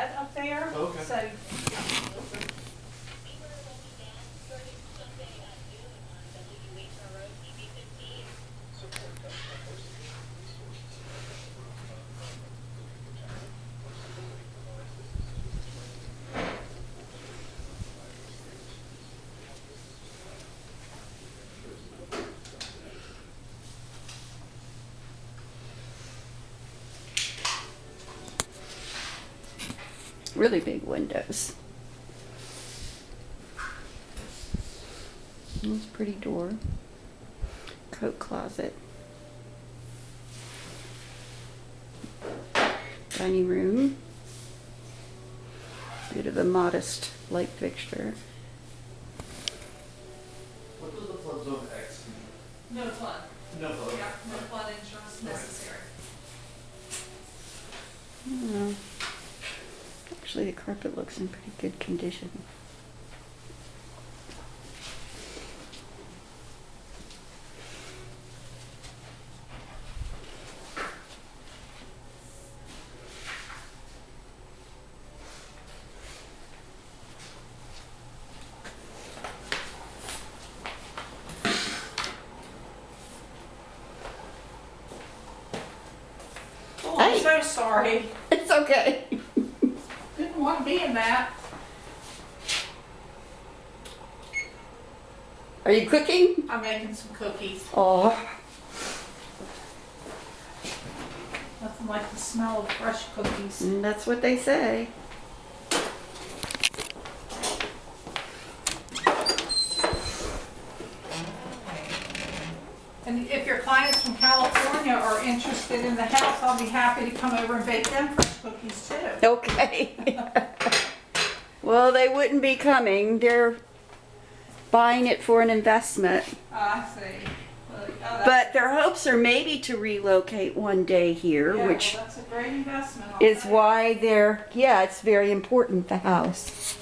shed up there. Oh, okay. So, Really big windows. Nice pretty door. Coat closet. Dining room. Bit of a modest light fixture. What does the flood zone X mean? no flood. No flood. Yeah, no flood insurance necessary. I don't know. Actually, the carpet looks in pretty good condition. Oh, I'm Hey. so sorry. It's okay. Didn't want to be in that. Are you cooking? I'm making some cookies. Oh, Nothing like the smell of fresh cookies. that's what they say. And if your clients from California are interested in the house, I'll be happy to come over and bake them fresh cookies too. Okay. Well, they wouldn't be coming. They're buying it for an investment. I see. Well, oh, But their hopes are maybe to relocate one day here, yeah, which well, that's a great investment. I'll is tell you. why yeah, it's very important, the house.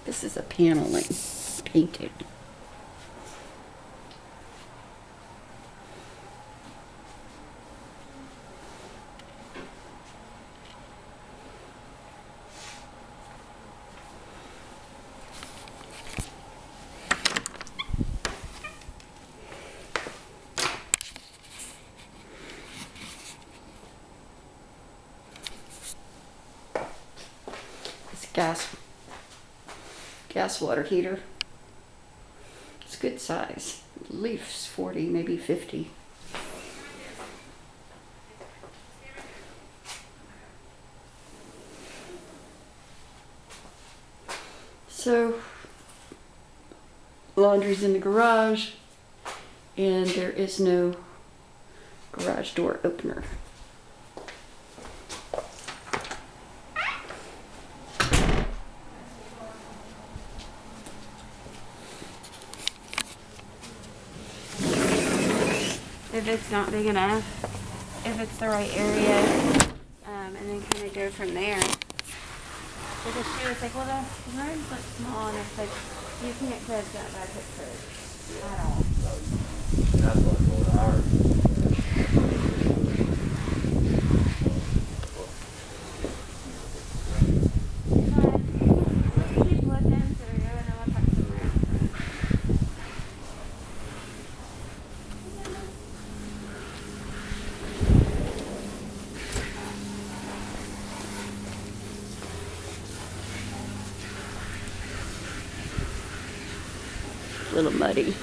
This is a paneling, painted. It's gas water heater. It's good size. At least 40, maybe 50. So, laundry's in the garage, and there is no garage door opener. If it's not big enough, if it's the right area, and then kind of go from there. Because she was like, well, the rooms look small, and it's like, you can't close that by pictures at all. That's what I told her. But keep looking, so you're going to look up somewhere. A little muddy.